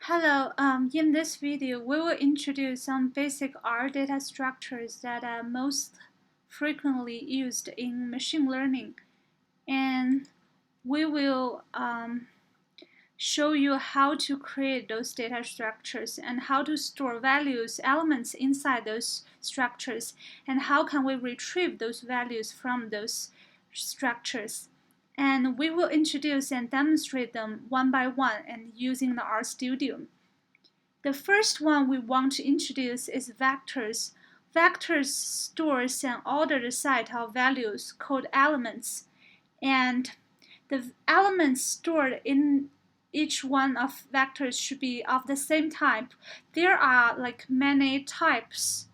Hello, in this video, we will introduce some basic R data structures that are most frequently used in machine learning. And we will show you how to create those data structures and how to store values, elements inside those structures, and how can we retrieve those values from those structures. And we will introduce and demonstrate them one by one and using the RStudio. The first one we want to introduce is vectors. Vectors stores an ordered set of values called elements, and the elements stored in each one of vectors should be of the same type. There are like many types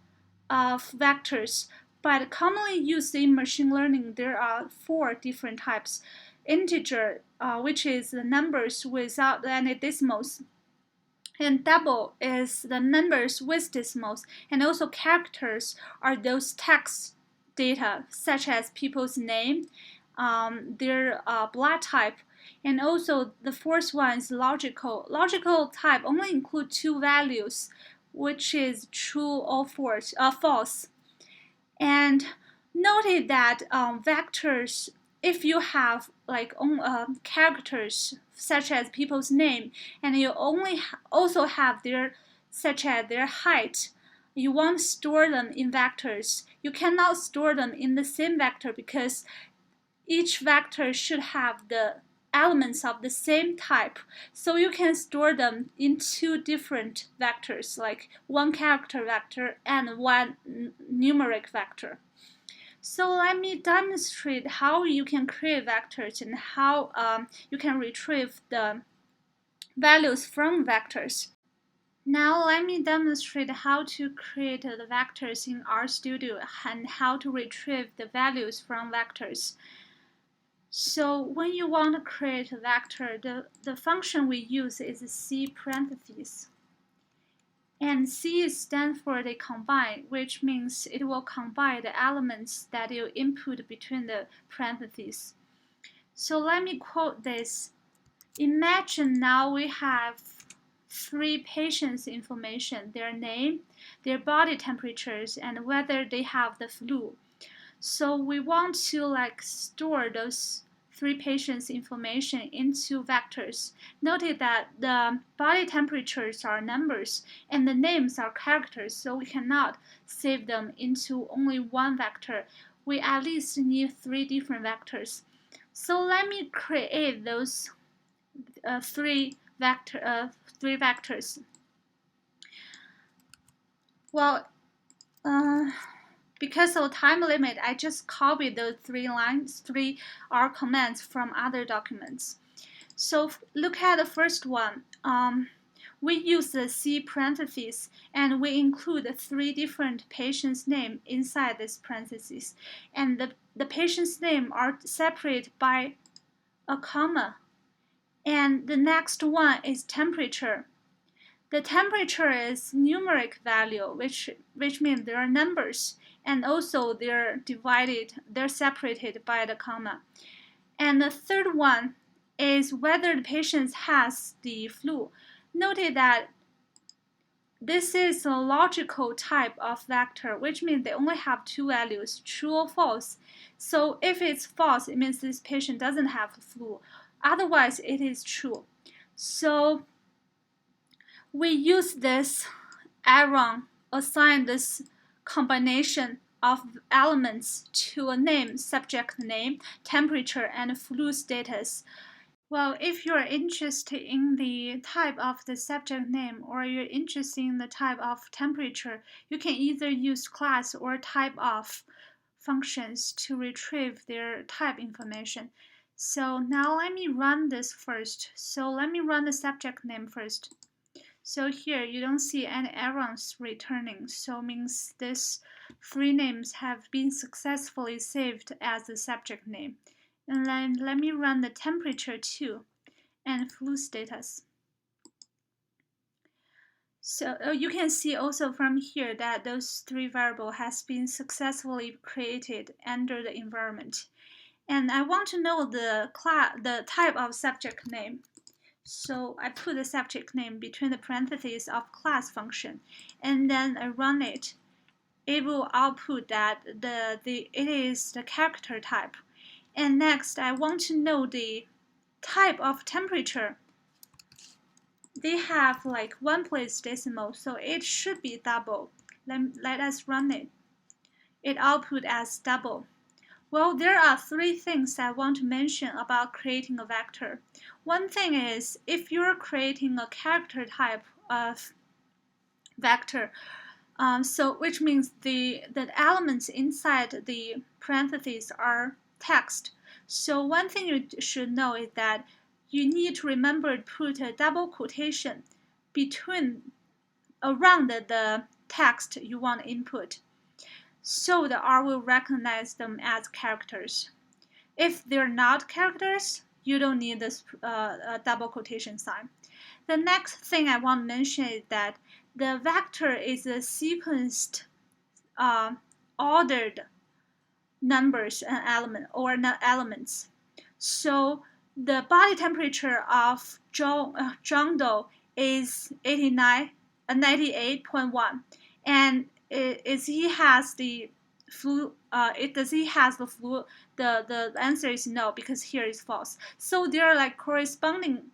of vectors, but commonly used in machine learning, there are 4 different types. Integer, which is the numbers without any decimals, and double is the numbers with decimals, and also characters are those text data such as people's name, their blood type, and also the fourth one is logical. Logical type only include 2 values, which is true or false. And noted that vectors, if you have like characters such as people's name, and you also have their such as their height, you want to store them in vectors. You cannot store them in the same vector because each vector should have the elements of the same type, so you can store them in 2 different vectors, like one character vector and one numeric vector. So let me demonstrate how you can create vectors and how you can retrieve the values from vectors. Now let me demonstrate how to create the vectors in RStudio and how to retrieve the values from vectors. So when you want to create a vector, the function we use is C parentheses. And C stands for the combine, which means it will combine the elements that you input between the parentheses. So let me quote this. Imagine now we have 3 patients' information, their name, their body temperatures, and whether they have the flu. So we want to store those 3 patients' information into vectors. Note that the body temperatures are numbers and the names are characters, so we cannot save them into only one vector. We at least need 3 different vectors. So let me create those 3 vectors. Well, because of time limit, I just copied those 3 R commands from other documents. So look at the first one. We use the C parentheses, and we include 3 different patients' names inside this parentheses. And the patient's name are separated by a comma. And the next one is temperature. The temperature is numeric value, which means there are numbers, and also they're separated by the comma. And the third one is whether the patient has the flu. Note that this is a logical type of vector, which means they only have 2 values, true or false. So if it's false, it means this patient doesn't have the flu. Otherwise, it is true. So we use this arrow, assign this combination of elements to a name, subject name, temperature, and flu status. Well, if you're interested in the type of the subject name or you're interested in the type of temperature, you can either use class or type of functions to retrieve their type information. So now let me run this first. So let me run the subject name first. So here you don't see any errors returning, so means these 3 names have been successfully saved as the subject name. And then let me run the temperature too and flu status. So you can see also from here that those 3 variables has been successfully created under the environment. And I want to know the type of subject name. So I put the subject name between the parentheses of class function, and then I run it. It will output that it is the character type. And next, I want to know the type of temperature. They have like one place decimal, so it should be double. Let us run it. It output as double. Well, there are three things I want to mention about creating a vector. One thing is, if you're creating a character type of vector, which means the elements inside the parentheses are text. So one thing you should know is that you need to remember to put a double quotation around the text you want to input, so the R will recognize them as characters. If they're not characters, you don't need this double quotation sign. The next thing I want to mention is that the vector is a sequenced, ordered numbers and elements. So the body temperature of John Doe is 98.1, and he has the flu? Does he has the flu? The answer is no, because here is false. So they are like corresponding,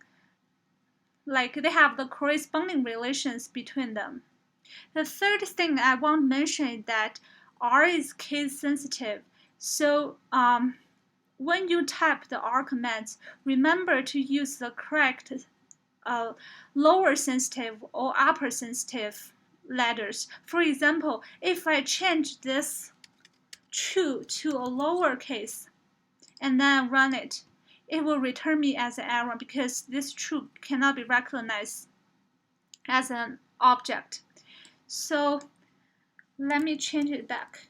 like they have the corresponding relations between them. The third thing I want to mention is that R is case sensitive. So when you type the R commands, remember to use the correct lower sensitive or upper sensitive letters. For example, if I change this true to a lowercase and then run it, it will return me as an error because this true cannot be recognized as an object. So let me change it back.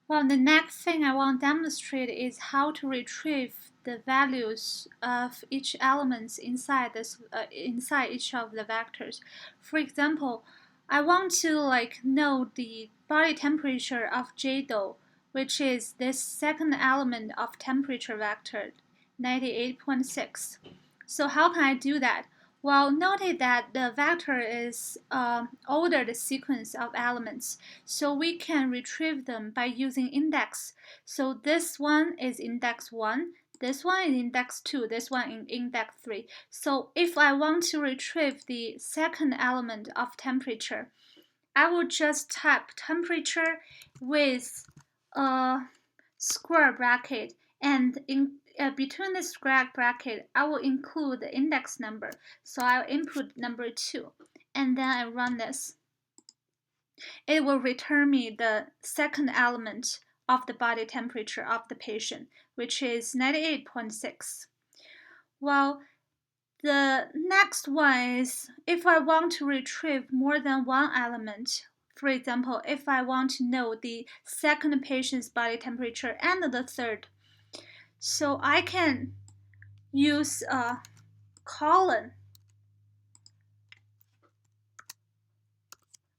Well, the next thing I want to demonstrate is how to retrieve the values of each element inside each of the vectors. For example, I want to know the body temperature of J Doe, which is this second element of temperature vector, 98.6. So how can I do that? Well, notice that the vector is ordered sequence of elements, so we can retrieve them by using index. So this one is index 1, this one is index 2, this one is index 3. So if I want to retrieve the second element of temperature, I will just type temperature with a square bracket, and between the square bracket, I will include the index number. So I'll input number 2, and then I run this. It will return me the second element of the body temperature of the patient, which is 98.6. Well, the next one is if I want to retrieve more than one element. For example, if I want to know the second patient's body temperature and the third, so I can use a colon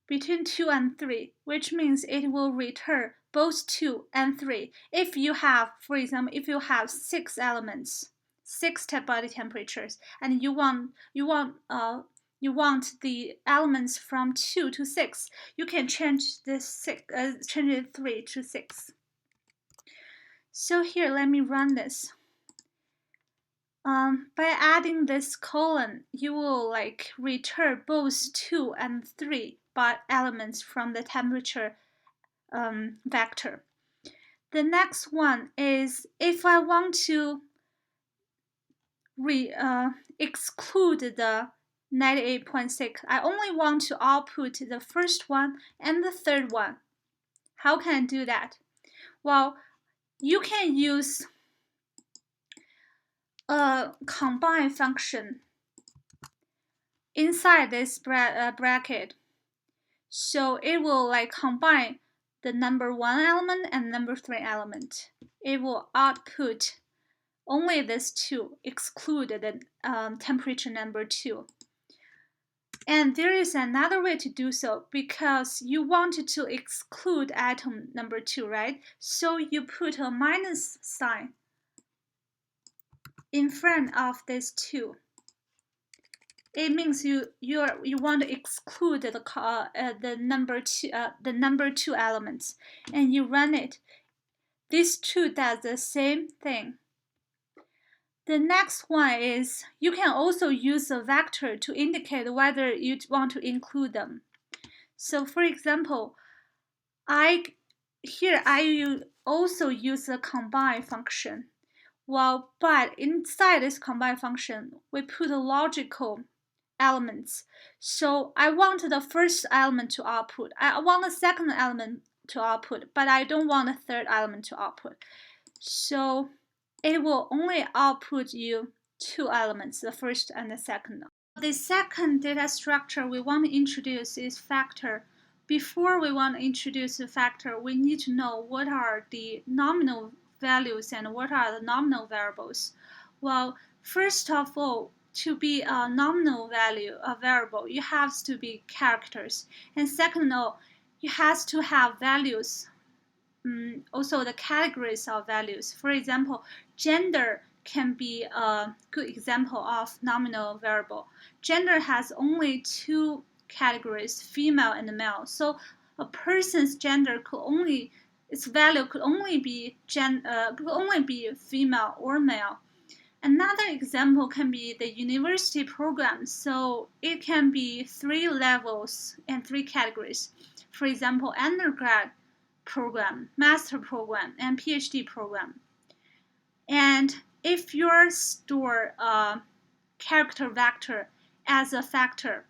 between 2 and 3, which means it will return both 2 and 3. If you have, for example, if you have 6 elements, 6 body temperatures, and you want the elements from 2 to 6, you can change change 3 to 6. So here, let me run this. By adding this colon, you will return both 2 and 3 elements from the temperature vector. The next one is if I want to exclude the 98.6, I only want to output the first one and the third one. How can I do that? Well, you can use a combine function inside this bracket. So it will combine the number 1 element and number 3 element. It will output only this 2, exclude the temperature number 2. And there is another way to do so, because you wanted to exclude atom number 2, right? So you put a minus sign in front of this 2. It means you want to exclude the number 2 elements, and you run it. This 2 does the same thing. The next one is you can also use a vector to indicate whether you want to include them. So for example, I also use the combine function. But inside this combine function, we put logical elements. So I want the first element to output. I want the second element to output, but I don't want the third element to output. So it will only output you 2 elements, the first and the second. The second data structure we want to introduce is factor. Before we want to introduce a factor, we need to know what are the nominal values and what are the nominal variables. Well, first of all, to be a nominal value, a variable, you have to be characters. And second of all, you have to have values. Also the categories of values. For example, gender can be a good example of nominal variable. Gender has only 2 categories, female and male. So a person's gender its value could only be female or male. Another example can be the university program. So it can be 3 levels and 3 categories. For example, undergrad program, master program, and PhD program. And if you store a character vector as a factor,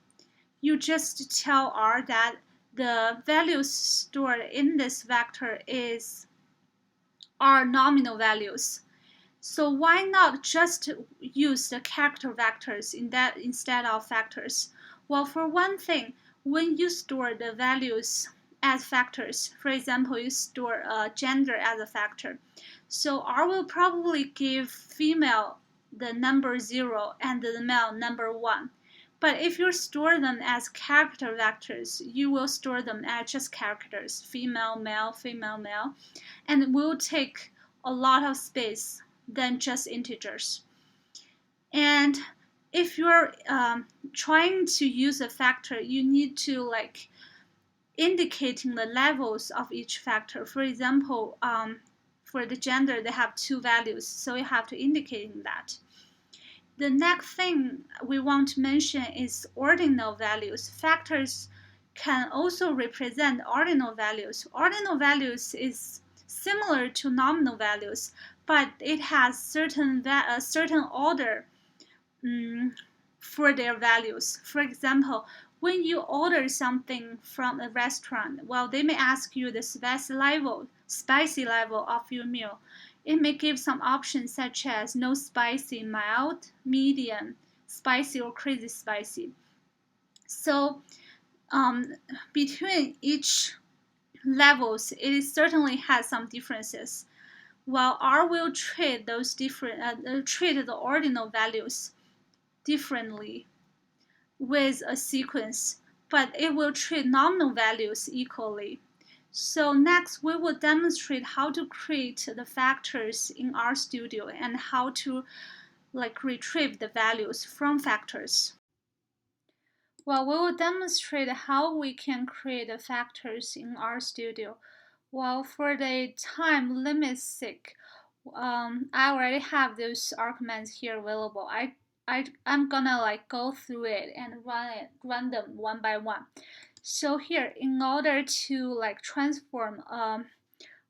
you just tell R that the values stored in this vector are nominal values. So why not just use the character vectors instead of factors? Well, for one thing, when you store the values as factors, for example, you store gender as a factor, so R will probably give female the number 0 and the male number 1. But if you store them as character vectors, you will store them as just characters, female, male, and it will take a lot of space than just integers. And if you're trying to use a factor, you need to indicating the levels of each factor. For example, for the gender, they have 2 values, so you have to indicate that. The next thing we want to mention is ordinal values. Factors can also represent ordinal values. Ordinal values is similar to nominal values, but it has certain order for their values. For example, when you order something from a restaurant, well, they may ask you the spicy level of your meal. It may give some options such as no spicy, mild, medium, spicy, or crazy spicy. So between each levels, it certainly has some differences. While R will treat the ordinal values differently with a sequence, but it will treat nominal values equally. So next, we will demonstrate how to create the factors in RStudio and how to retrieve the values from factors. Well, we will demonstrate how we can create the factors in RStudio. Well, for the time limit's sake, I already have those arguments here available. I'm gonna go through it and run them one by one. So here, in order to transform a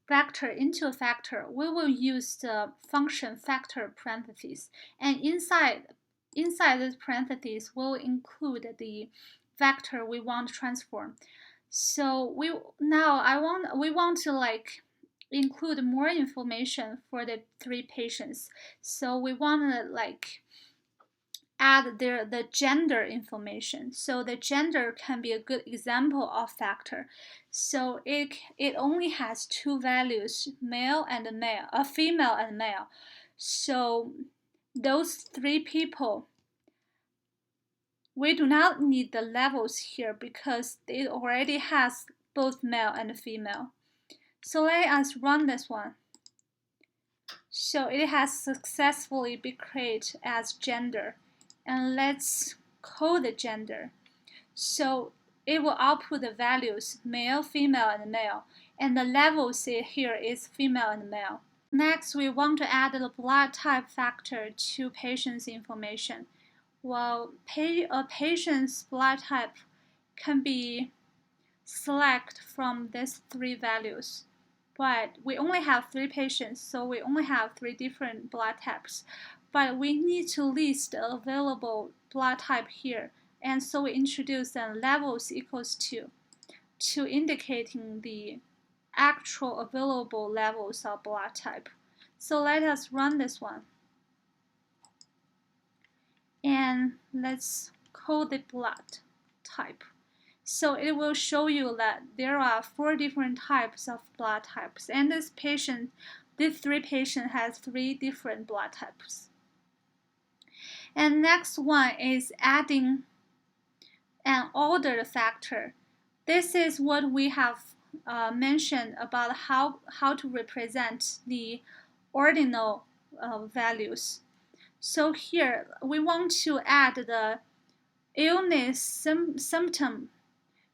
vector into a factor, we will use the function factor parentheses, and inside this parentheses we'll include the vector we want to transform. So we want to include more information for the 3 patients. So we want to add the gender information. So the gender can be a good example of factor. So it only has 2 values, female and male. So those 3 people, we do not need the levels here because it already has both male and female. So let us run this one. So it has successfully been created as gender. And let's code the gender. So it will output the values male, female, and male. And the levels here is female and male. Next, we want to add the blood type factor to patient's information. Well, a patient's blood type can be select from these three values. But we only have 3 patients, so we only have 3 different blood types. But we need to list the available blood type here. And so we introduce then levels equals to indicating the actual available levels of blood type. So let us run this one. And let's code the blood type. So it will show you that there are 4 different types of blood types. And this 3 patient has 3 different blood types. And next one is adding an ordered factor. This is what we have mentioned about how to represent the ordinal values. So here we want to add the illness symptom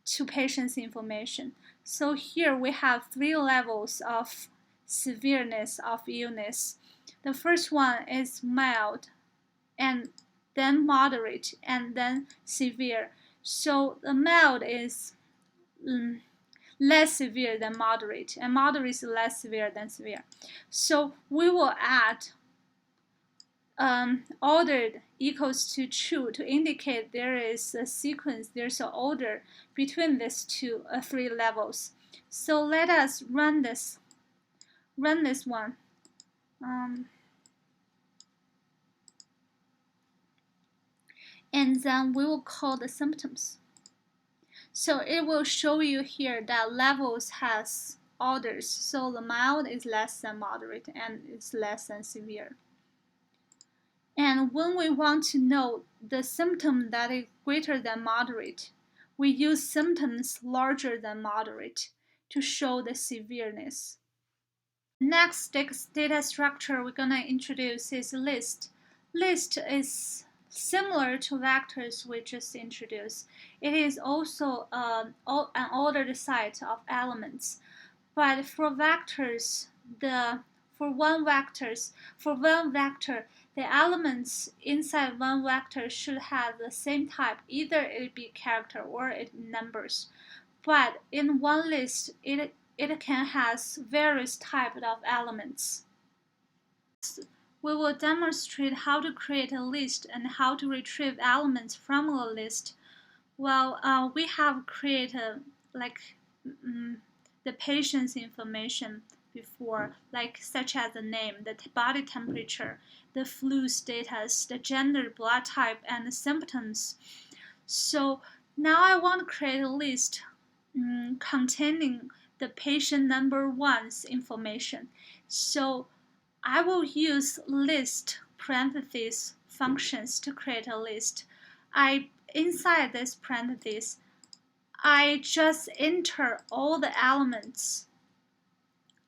to patient's information. So here we have 3 levels of severeness of illness. The first one is mild, and then moderate, and then severe. So the mild is less severe than moderate, and moderate is less severe than severe. So we will add ordered equals to true to indicate there is a sequence, there's an order between these 3 levels. So let us run this one. And then we will call the symptoms. So it will show you here that levels has orders. So the mild is less than moderate and it's less than severe. And when we want to know the symptom that is greater than moderate, we use symptoms larger than moderate to show the severeness. Next data structure we're going to introduce is list. List is similar to vectors we just introduced. It is also an ordered set of elements. But for vectors, for one vector, the elements inside one vector should have the same type, either it be character or it numbers. But in one list, it can has various types of elements. We will demonstrate how to create a list and how to retrieve elements from a list. Well, we have created the patient's information before, such as the name, the body temperature, the flu status, the gender, blood type, and the symptoms. So now I want to create a list containing the patient number 1's information. So I will use list parentheses functions to create a list. Inside this parentheses, I just enter all the elements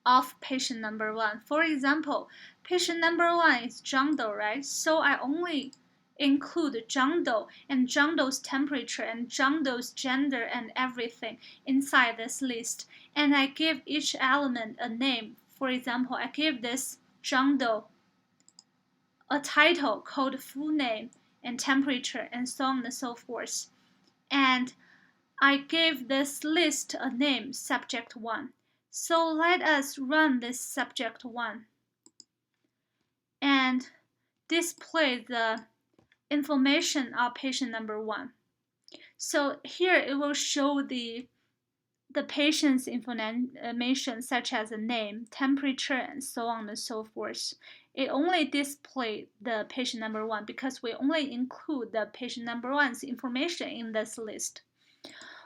of patient number 1. For example, patient number 1 is John Doe, right? So I only include John Doe and John Doe's temperature and John Doe's gender and everything inside this list. And I give each element a name. For example, I give this John Doe a title called full name and temperature and so on and so forth. And I gave this list a name, subject 1. So let us run this subject 1 and display the information of patient number 1. So here it will show the patient's information such as the name, temperature, and so on and so forth. It only displays the patient number 1 because we only include the patient number 1's information in this list.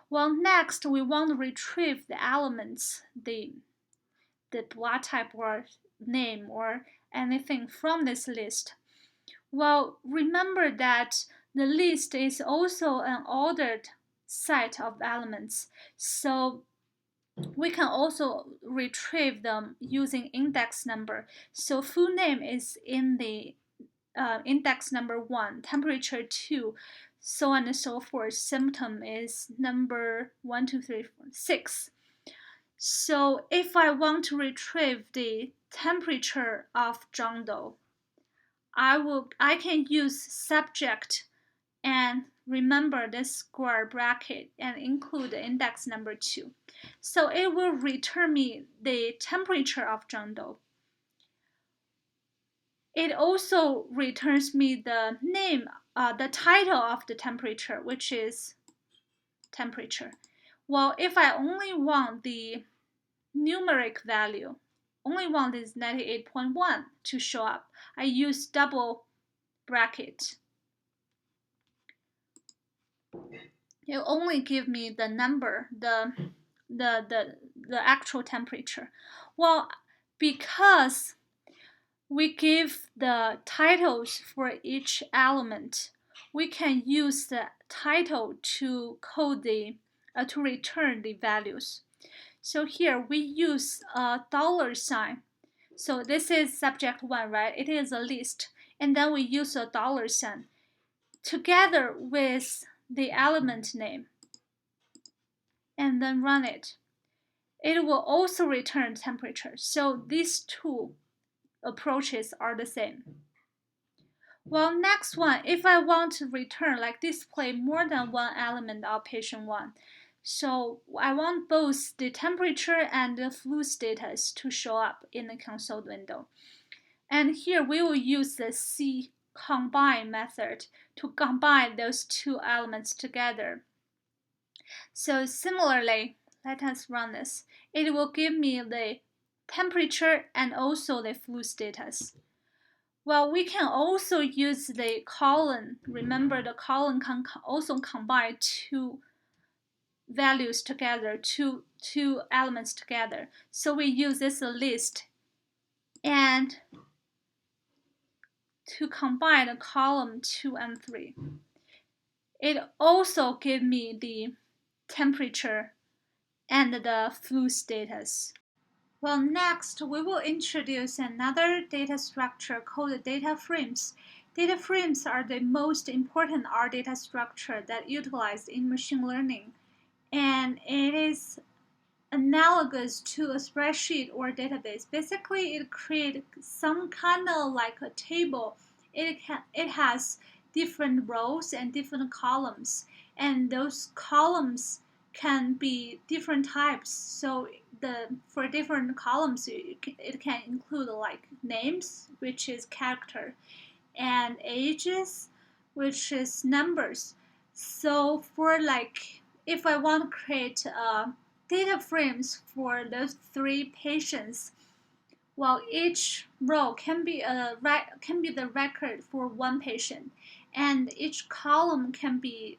Well, next we want to retrieve the elements, the blood type or name or anything from this list. Well, remember that the list is also an ordered set of elements. So we can also retrieve them using index number. So full name is in the index number 1, temperature 2, so on and so forth. Symptom is number 1, 2, 3, 4, 6. So if I want to retrieve the temperature of John Doe, I can use subject and remember this square bracket and include the index number 2. So it will return me the temperature of John Doe. It also returns me the name, the title of the temperature, which is temperature. Well, if I only want the numeric value, only want this 98.1 to show up, I use double bracket. It only give me the number, the actual temperature. Well, because we give the titles for each element, we can use the title to code to return the values. So here we use a $sign. So this is subject 1, right? It is a list. And then we use a $sign together with the element name and then run it. It will also return temperature. So these two approaches are the same. Well, next one, if I want to return, like display more than one element of patient 1, so I want both the temperature and the flu status to show up in the console window. And here we will use the ccombine method to combine those two elements together. So similarly, let us run this. It will give me the temperature and also the flu status. Well, we can also use the column. Remember, the column can also combine two values together, two elements together. So we use this list and to combine the column 2 and 3. It also gives me the temperature and the flu status. Well, next we will introduce another data structure called data frames. Data frames are the most important R data structure that utilized in machine learning, and it is analogous to a spreadsheet or database. Basically, it creates some kind of like a table. It has different rows and different columns, and those columns can be different types. So for different columns, it can include like names, which is character, and ages, which is numbers. So for like, if I want to create data frames for those 3 patients, well, each row can be the record for 1 patient, and each column can be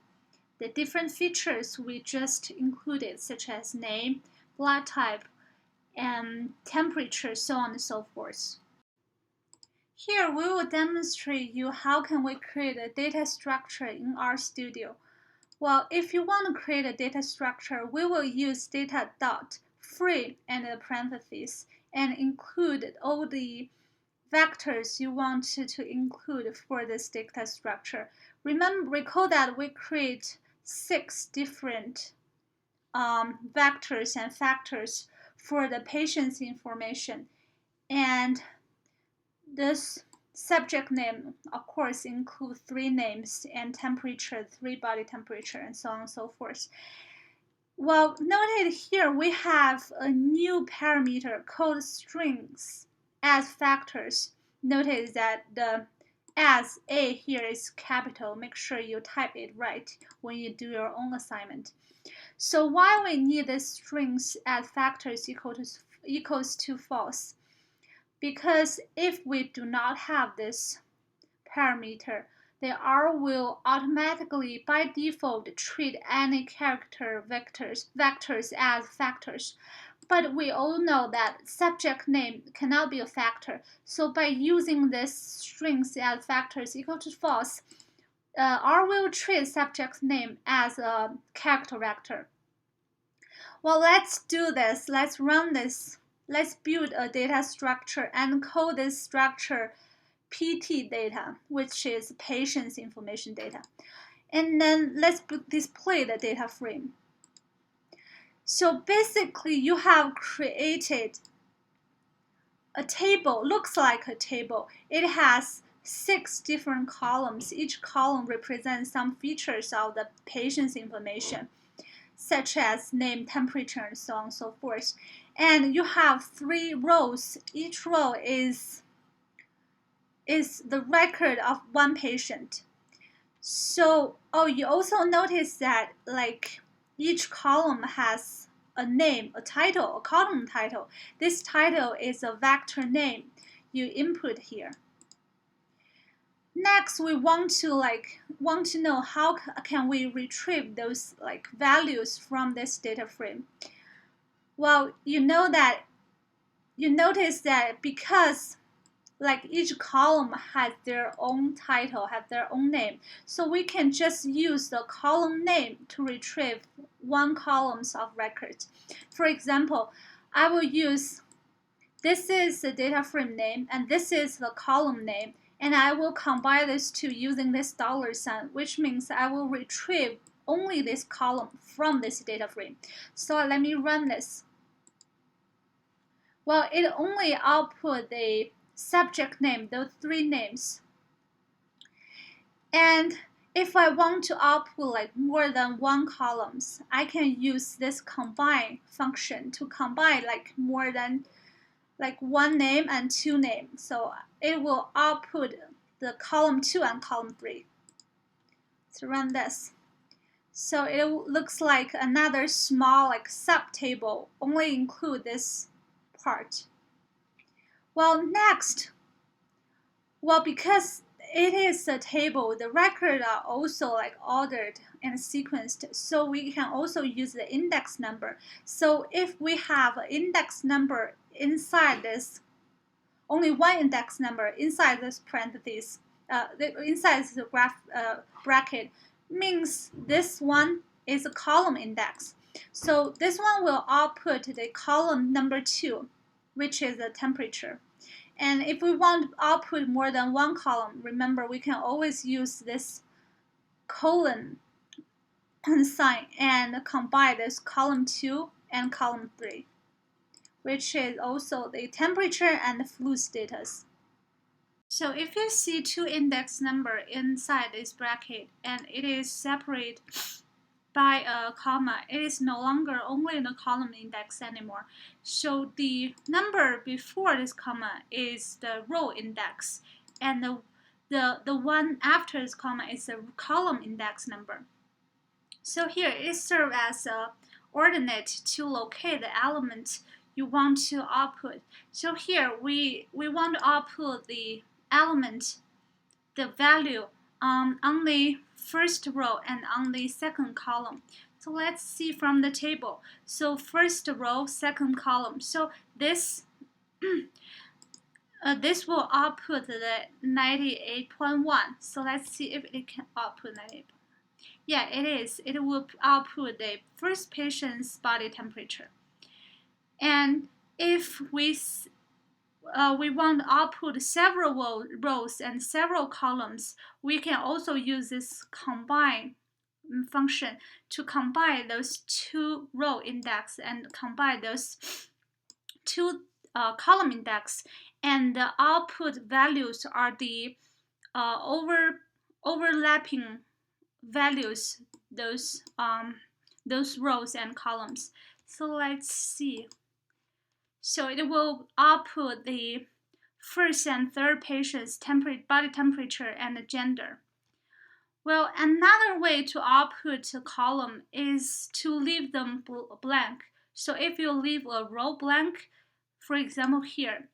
the different features we just included, such as name, blood type, and temperature, so on and so forth. Here we will demonstrate you how can we create a data structure in RStudio. Well, if you want to create a data structure, we will use data.frame and a parentheses and include all the vectors you want to include for this data structure. Recall that we create 6 different vectors and factors for the patient's information, and this subject name, of course, includes 3 names and temperature, 3 body temperature, and so on and so forth. Well, noted here we have a new parameter called strings as factors. Notice that the as A here is capital. Make sure you type it right when you do your own assignment. So why we need the strings as factors equals to false? Because if we do not have this parameter, the R will automatically by default treat any character vectors as factors. But we all know that subject name cannot be a factor. So by using this strings as factors equal to false, R will treat subject name as a character vector. Well, let's do this. Let's run this. Let's build a data structure and call this structure PT data, which is patient's information data. And then let's display the data frame. So basically, you have created a table, looks like a table. It has 6 different columns. Each column represents some features of the patient's information, such as name, temperature, and so on and so forth. And you have 3 rows. Each row is the record of one patient. So, you also notice that like each column has a name, a title, a column title. This title is a vector name you input here. Next, we want to know how can we retrieve those values from this data frame. Well, you notice that because each column has their own title, have their own name. So we can just use the column name to retrieve one columns of records. For example, I will use, this is the data frame name and this is the column name, and I will combine these two using this $sign, which means I will retrieve only this column from this data frame. So let me run this. Well, it only output the subject name, those 3 names. And if I want to output more than 1 columns, I can use this combine function to combine more than 1 name and 2 names. So it will output the column 2 and column 3. Let's run this. So it looks like another small subtable, only include this part. Well, next, because it is a table, the records are also ordered and sequenced, so we can also use the index number. So if we have an index number inside this, only one index number inside this parentheses, inside the bracket, means this one is a column index. So this one will output the column number 2, which is the temperature. And if we want to output more than 1 column, remember we can always use this colon sign and combine this column 2 and column 3, which is also the temperature and the flu status. So if you see 2 index number inside this bracket and it is separate by a comma, it is no longer only the column index anymore. So the number before this comma is the row index, and the one after this comma is the column index number. So here it serves as a ordinate to locate the element you want to output. So here we want to output the element, the value on the first row and on the second column. So let's see from the table. So first row, second column. So this this will output the 98.1. So let's see if it can output 98. Yeah, it is. It will output the first patient's body temperature. And if we want to output several rows and several columns, we can also use this combine function to combine those 2 row index and combine those 2 column index, and the output values are the overlapping values, those rows and columns. So let's see. So it will output the first and third patient's body temperature and gender. Well, another way to output a column is to leave them blank. So if you leave a row blank, for example here,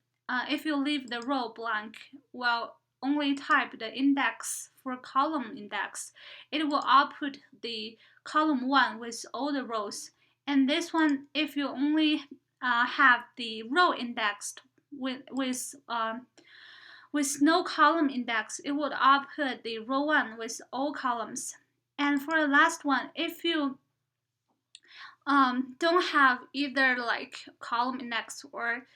if you leave the row blank, well, only type the index for column index, it will output the column 1 with all the rows. And this one, if you only have the row indexed with no column index, it would output the row 1 with all columns. And for the last one, if you don't have either like column index or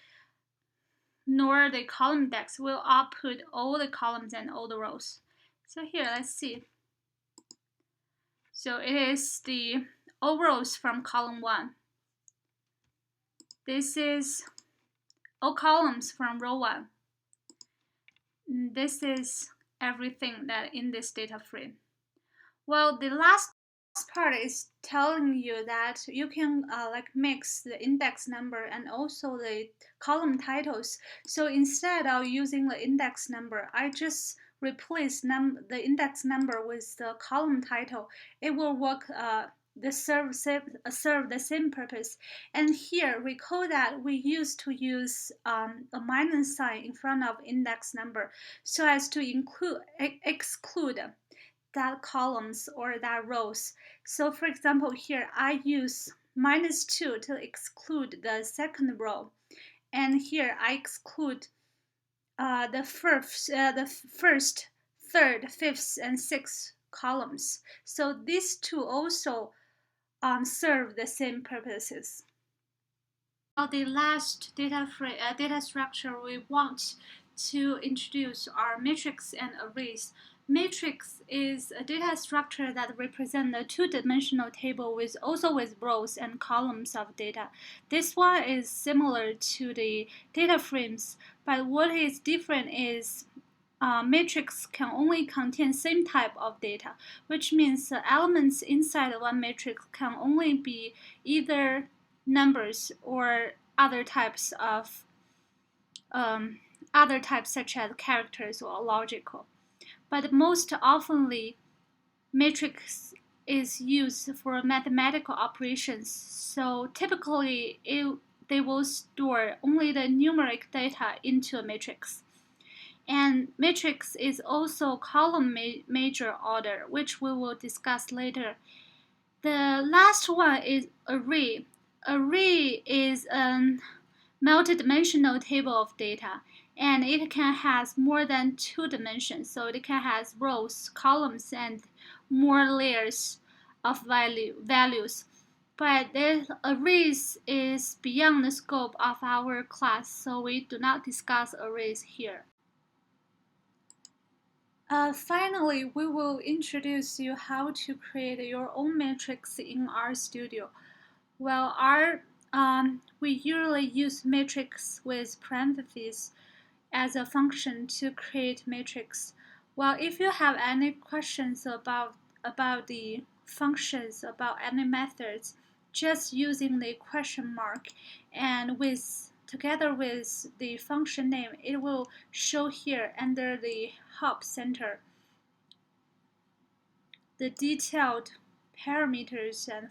nor the column index, will output all the columns and all the rows. So here, let's see. So it is the all rows from column 1. This is all columns from row 1. This is everything that in this data frame. Well, the last part is telling you that you can like mix the index number and also the column titles. So instead of using the index number, I just replace the index number with the column title. It will work serve the same purpose. And here recall that we used to use a minus sign in front of index number so as to exclude that columns or that rows. So for example, here I use -2 to exclude the second row, and here I exclude the first, third, fifth, and sixth columns. So these two also serve the same purposes. Now the last data structure we want to introduce are matrix and arrays. Matrix is a data structure that represents a two-dimensional table with rows and columns of data. This one is similar to the data frames, but what is different is matrix can only contain same type of data, which means the elements inside one matrix can only be either numbers or other types such as characters or logical. But most oftenly, matrix is used for mathematical operations. So typically, they will store only the numeric data into a matrix. And matrix is also column major order, which we will discuss later. The last one is array. Array is a multidimensional table of data, and it can have more than 2 dimensions. So it can have rows, columns, and more layers of values. But the arrays is beyond the scope of our class, so we do not discuss arrays here. Finally, we will introduce you how to create your own matrix in RStudio. Well, we usually use matrix with parentheses as a function to create matrix. Well, if you have any questions about the functions, about any methods, just using the question mark and together with the function name, it will show here under the help center the detailed parameters and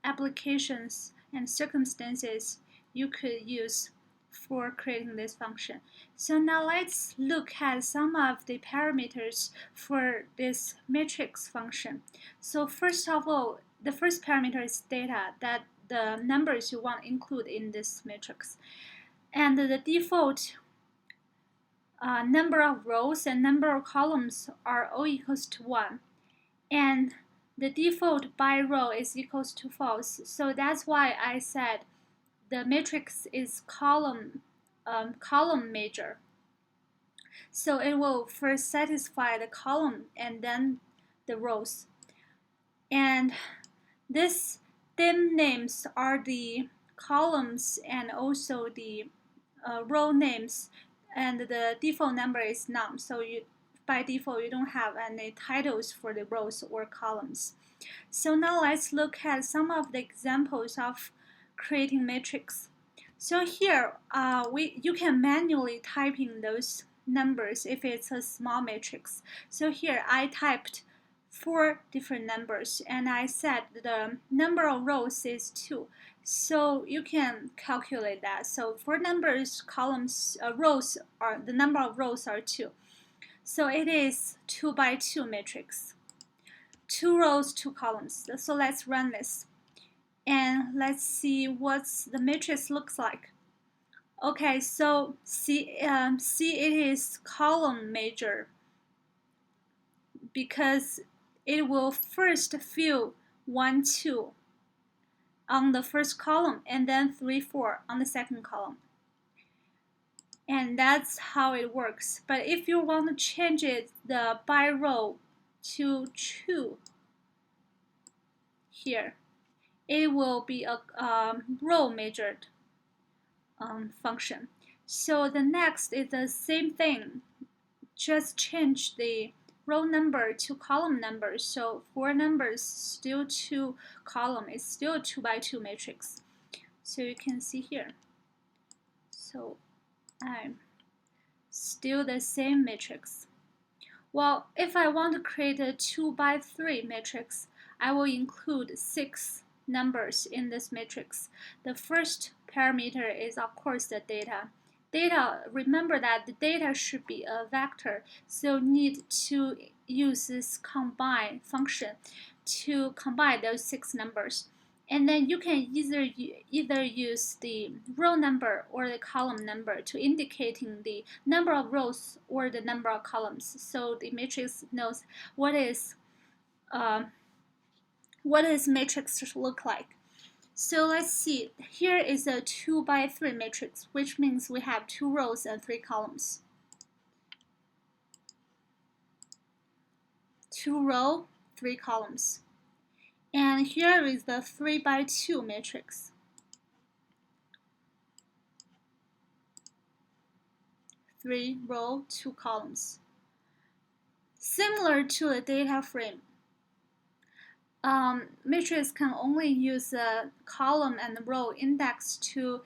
applications and circumstances you could use for creating this function. So now let's look at some of the parameters for this matrix function. So first of all, the first parameter is data, that the numbers you want to include in this matrix. And the default number of rows and number of columns are all equals to 1. And the default by row is equals to false. So that's why I said the matrix is column major. So it will first satisfy the column and then the rows. And this dim names are the columns and also the row names, and the default number is none. So by default, you don't have any titles for the rows or columns. So now let's look at some of the examples of creating matrix. So here, you can manually type in those numbers if it's a small matrix. So here I typed 4 different numbers, and I said the number of rows is 2. So you can calculate that. So for numbers, columns, rows are the number of rows are 2. So it is 2 by 2 matrix. 2 rows, 2 columns. So let's run this. And let's see what the matrix looks like. Okay, so see it is column major because it will first fill 1, 2. on the first column and then 3, 4 on the second column. And that's how it works. But if you want to change it, the by row to true here, it will be a row measured function. So the next is the same thing, just change the row number to column number. So 4 numbers still 2 column, it's still a 2 by 2 matrix. So you can see here. So I'm still the same matrix. Well, if I want to create a 2 by 3 matrix, I will include 6 numbers in this matrix. The first parameter is, of course, the data. Remember that the data should be a vector, so need to use this combine function to combine those 6 numbers. And then you can either use the row number or the column number to indicating the number of rows or the number of columns. So the matrix knows what is matrix look like. So let's see. Here is a 2 by 3 matrix, which means we have 2 rows and 3 columns. 2 rows, 3 columns. And here is the 3 by 2 matrix. 3 rows, 2 columns. Similar to the data frame, matrix can only use a column and row index to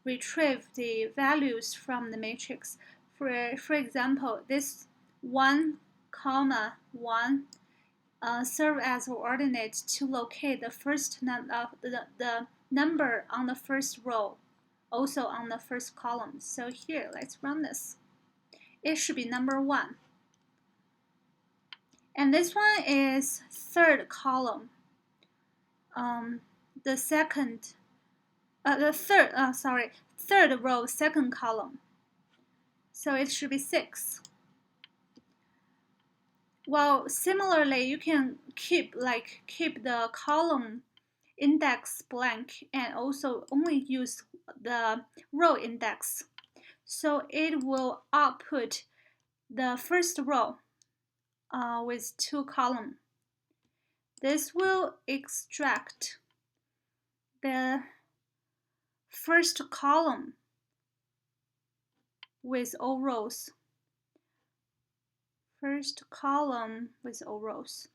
retrieve the values from the matrix. For example, this 1, 1 serve as coordinate to locate the first the number on the first row, also on the first column. So here, let's run this. It should be number 1. And this one is third column. Third row, second column. So it should be 6. Well, similarly, you can keep the column index blank and also only use the row index. So it will output the first row with 2 columns. This will extract the first column with all rows. First column with all rows.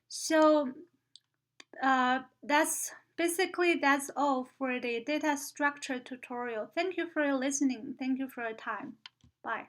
So that's all for the data structure tutorial. Thank you for listening. Thank you for your time. Bye.